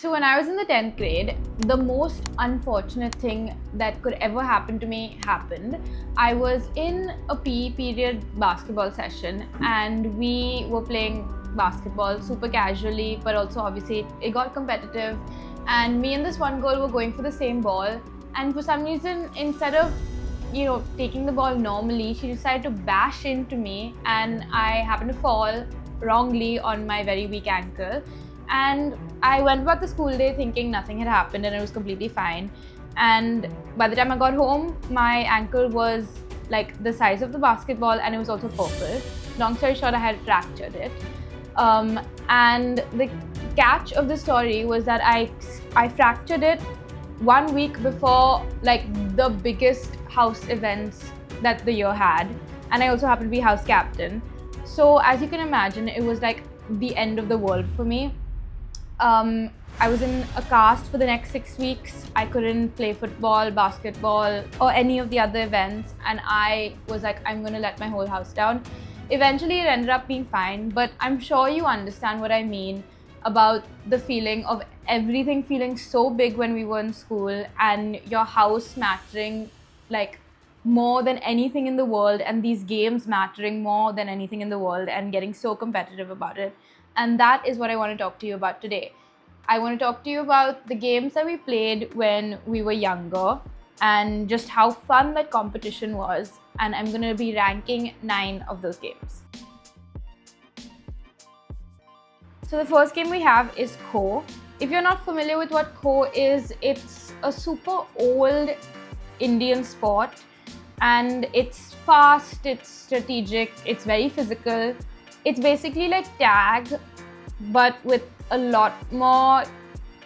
So when I was in the 10th grade, the most unfortunate thing that could ever happen to me happened. I was in a PE period basketball session and we were playing basketball super casually, but also obviously it got competitive, and me and this one girl were going for the same ball, and for some reason, instead of taking the ball normally, she decided to bash into me, and I happened to fall wrongly on my very weak ankle. And I went about the school day thinking nothing had happened and it was completely fine. And by the time I got home, my ankle was like the size of the basketball and it was also purple. Long story short, I had fractured it. And the catch of the story was that I fractured it 1 week before like the biggest house events that the year had, and I also happened to be house captain. So as you can imagine, it was like the end of the world for me. I was in a cast for the next 6 weeks. I couldn't play football, basketball, or any of the other events, and I was like, I'm gonna let my whole house down. Eventually, it ended up being fine, but I'm sure you understand what I mean about the feeling of everything feeling so big when we were in school and your house mattering like more than anything in the world, and these games mattering more than anything in the world, and getting so competitive about it. And that is what I want to talk to you about today. I want to talk to you about the games that we played when we were younger and just how fun that competition was. And I'm going to be ranking 9 of those games. So the first game we have is Kho. If you're not familiar with what Kho is, it's a super old Indian sport, and it's fast, it's strategic, it's very physical. It's basically like tag, but with a lot more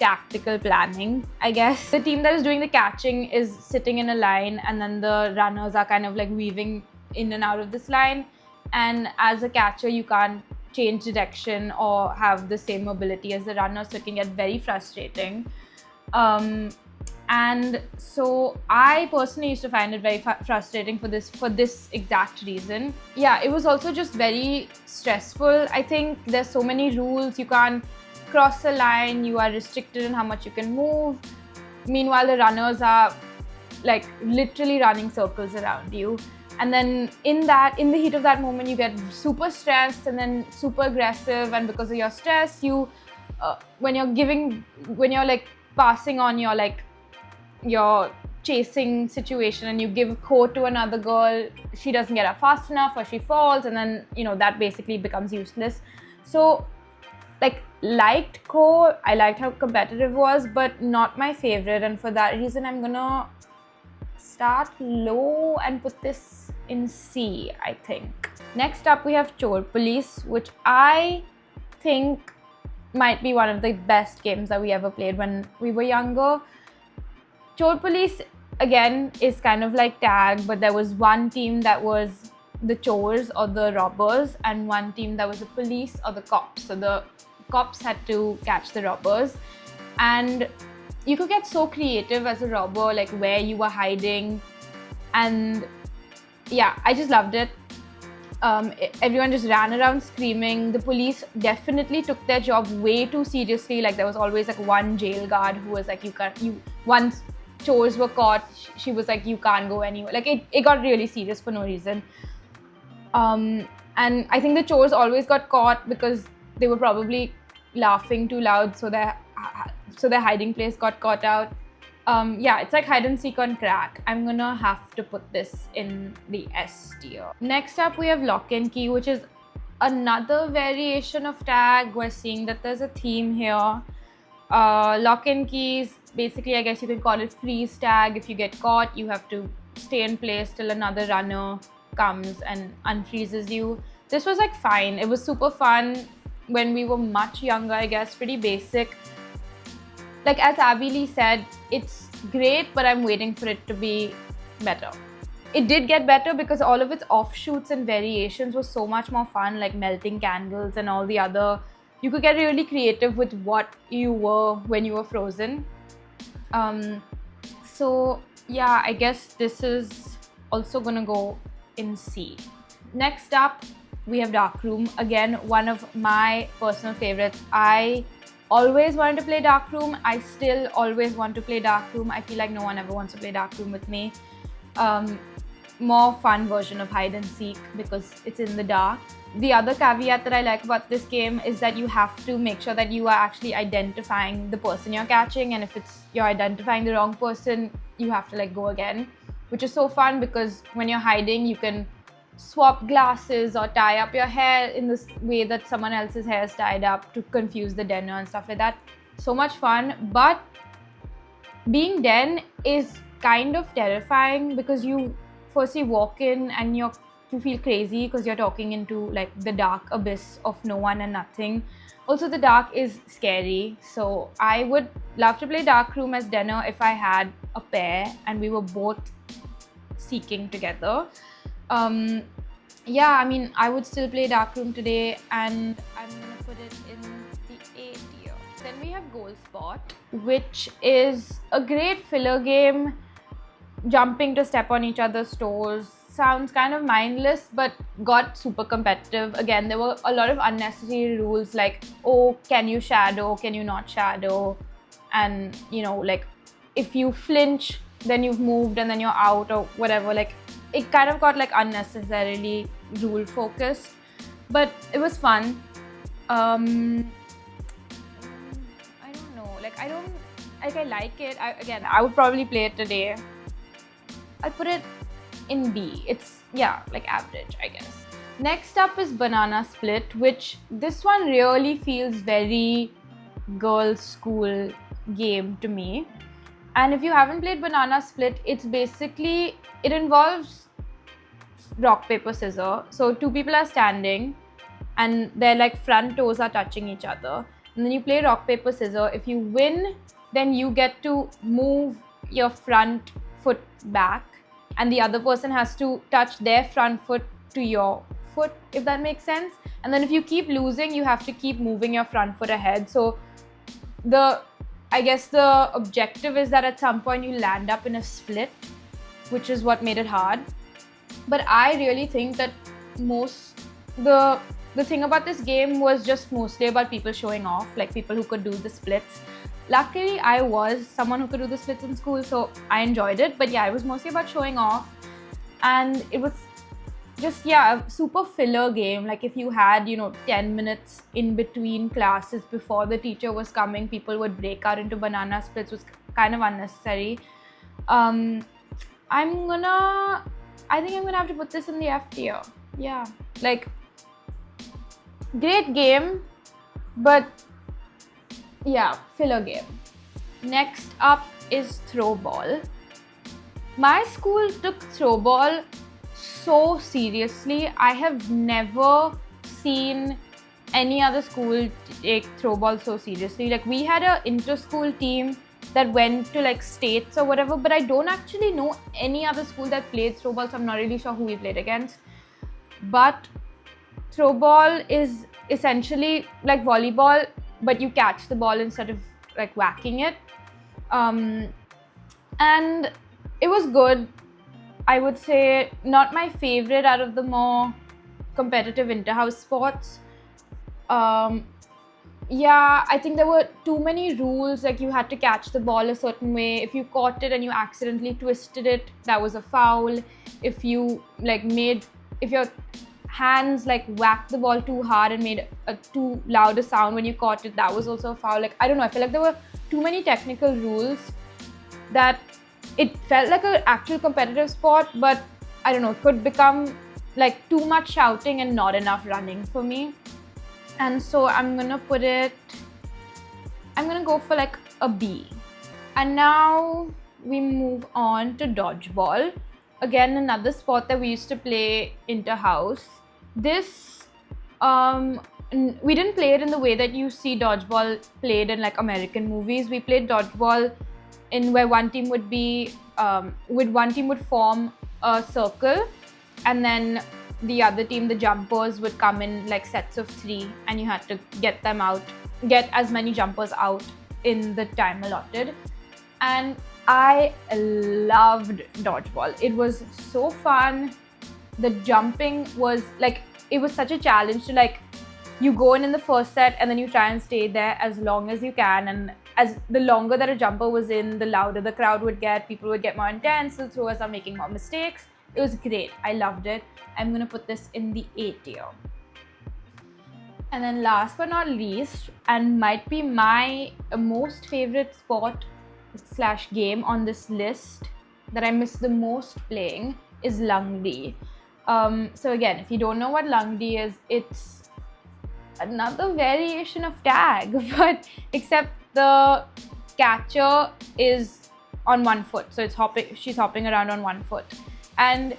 tactical planning, I guess. The team that is doing the catching is sitting in a line, and then the runners are kind of like weaving in and out of this line. And as a catcher, you can't change direction or have the same mobility as the runner, so it can get very frustrating. And so I personally used to find it very frustrating for this exact reason. Yeah, it was also just very stressful. I think there's so many rules. You can't cross a line, you are restricted in how much you can move. Meanwhile, the runners are like literally running circles around you. And then in the heat of that moment, you get super stressed and then super aggressive. And because of your stress, when you're like passing on your chasing situation, and you give Kho to another girl, she doesn't get up fast enough or she falls, and then that basically becomes useless. So liked Kho, I liked how competitive it was, but not my favorite, and for that reason I'm gonna start low and put this in C, I think. Next up we have Chor Police, which I think might be one of the best games that we ever played when we were younger. Chor Police, again, is kind of like tag, but there was one team that was the chores or the robbers, and one team that was the police or the cops. So the cops had to catch the robbers, and you could get so creative as a robber, like where you were hiding, and yeah, I just loved it. Everyone just ran around screaming. The police definitely took their job way too seriously. Like there was always like one jail guard who was like, once chores were caught, she was like, you can't go anywhere. Like it got really serious for no reason. And I think the chores always got caught because they were probably laughing too loud, so their hiding place got caught out. Yeah, it's like hide and seek on crack. I'm gonna have to put this in the S tier. Next up we have Lock and Key, which is another variation of tag. We're seeing that there's a theme here. Lock and Keys, basically, I guess you can call it freeze tag. If you get caught, you have to stay in place till another runner comes and unfreezes you. This was like fine. It was super fun when we were much younger, I guess, pretty basic. Like as Abby Lee said, it's great, but I'm waiting for it to be better. It did get better because all of its offshoots and variations were so much more fun, like melting candles and all the other. You could get really creative with what you were when you were frozen. So yeah, I guess this is also gonna go in C. Next up, we have Dark Room. Again, one of my personal favorites. I always wanted to play Darkroom. I still always want to play Darkroom. I feel like no one ever wants to play Darkroom with me. More fun version of hide and seek because it's in the dark. The other caveat that I like about this game is that you have to make sure that you are actually identifying the person you're catching, and if you're identifying the wrong person, you have to like go again, which is so fun because when you're hiding, you can swap glasses or tie up your hair in this way that someone else's hair is tied up to confuse the denner and stuff like that. So much fun, but being den is kind of terrifying because you firstly walk in and you feel crazy because you're talking into like the dark abyss of no one and nothing. Also, the dark is scary, so I would love to play Darkroom as Denner if I had a pair and we were both seeking together. Yeah, I mean, I would still play Darkroom today, and I'm gonna put it in the A tier. Then we have Goal Spot, which is a great filler game. Jumping to step on each other's toes sounds kind of mindless, but got super competitive. Again, there were a lot of unnecessary rules like, oh, can you shadow, can you not shadow? And, you know, like, if you flinch, then you've moved and then you're out or whatever. Like, it kind of got like unnecessarily rule focused, but it was fun. I don't know, like, I like it. I would probably play it today. I'll put it in B. It's, yeah, like average, I guess. Next up is Banana Split, which this one really feels very girls' school game to me. And if you haven't played Banana Split, it involves rock, paper, scissors. So two people are standing and their like front toes are touching each other. And then you play rock, paper, scissors. If you win, then you get to move your front foot back, and the other person has to touch their front foot to your foot, if that makes sense. And then if you keep losing, you have to keep moving your front foot ahead. So I guess the objective is that at some point you land up in a split, which is what made it hard. But I really think that the thing about this game was just mostly about people showing off, like people who could do the splits. Luckily, I was someone who could do the splits in school, so I enjoyed it. But yeah, it was mostly about showing off. And it was just, yeah, a super filler game. Like if you had, 10 minutes in between classes before the teacher was coming, people would break out into banana splits. It was kind of unnecessary. I think I'm gonna have to put this in the F tier. Yeah, like, great game, but yeah, filler game. Next up is Throwball. My school took Throwball so seriously. I have never seen any other school take Throwball so seriously. Like, we had a inter-school team that went to like states or whatever, but I don't actually know any other school that played Throwball, so I'm not really sure who we played against. But Throwball is essentially like volleyball, but you catch the ball instead of like whacking it. And it was good. I would say not my favorite out of the more competitive inter-house sports. Yeah, I think there were too many rules. Like, you had to catch the ball a certain way. If you caught it and you accidentally twisted it, that was a foul. If you if your hands like whacked the ball too hard and made a too loud a sound when you caught it, that was also a foul. Like, I don't know, I feel like there were too many technical rules that it felt like an actual competitive sport, but I don't know, it could become like too much shouting and not enough running for me. And so I'm gonna go for like a B. And now we move on to dodgeball. Again, another sport that we used to play inter-house. This, we didn't play it in the way that you see dodgeball played in like American movies. We played dodgeball in where one team would form a circle, and then the other team, the jumpers, would come in like sets of 3, and you had to get as many jumpers out in the time allotted. And I loved dodgeball. It was so fun. The jumping was like, it was such a challenge to like you go in the first set and then you try and stay there as long as you can, and as the longer that a jumper was in, the louder the crowd would get, people would get more intense, the throwers are making more mistakes. It was great. I loved it. I'm gonna put this in the A tier. And then last but not least, and might be my most favorite sport / game on this list that I miss the most playing, is Langdi. So again, if you don't know what Langdi is, it's another variation of tag, but except the catcher is on one foot, so she's hopping around on one foot. And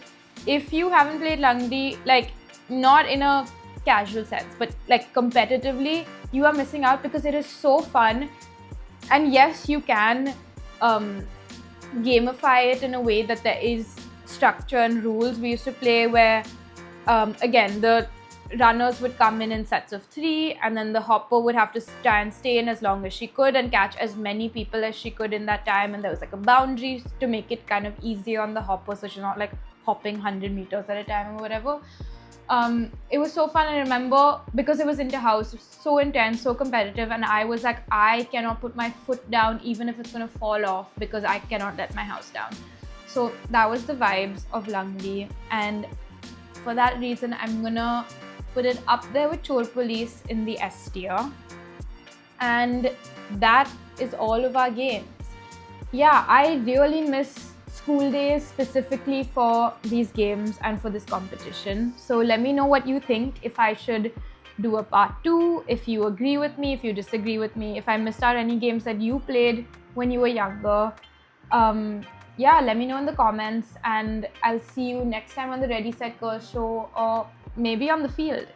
if you haven't played Langdi, like not in a casual sense, but like competitively, you are missing out, because it is so fun. And yes, you can gamify it in a way that there is structure and rules. We used to play where again, the runners would come in sets of 3, and then the hopper would have to try and stay in as long as she could and catch as many people as she could in that time. And there was like a boundary to make it kind of easier on the hopper, so she's not like hopping 100 meters at a time or whatever. It was so fun. I remember, because it was inter-house, so intense, so competitive, and I was like, I cannot put my foot down even if it's gonna fall off, because I cannot let my house down. So that was the vibes of Langdi, and for that reason, I'm gonna put it up there with Chor Police in the S tier. And that is all of our games. Yeah, I really miss school days specifically for these games and for this competition. So let me know what you think, if I should do a part 2, if you agree with me, if you disagree with me, if I missed out any games that you played when you were younger. Yeah, let me know in the comments, and I'll see you next time on the Ready Set Curl show, or maybe on the field.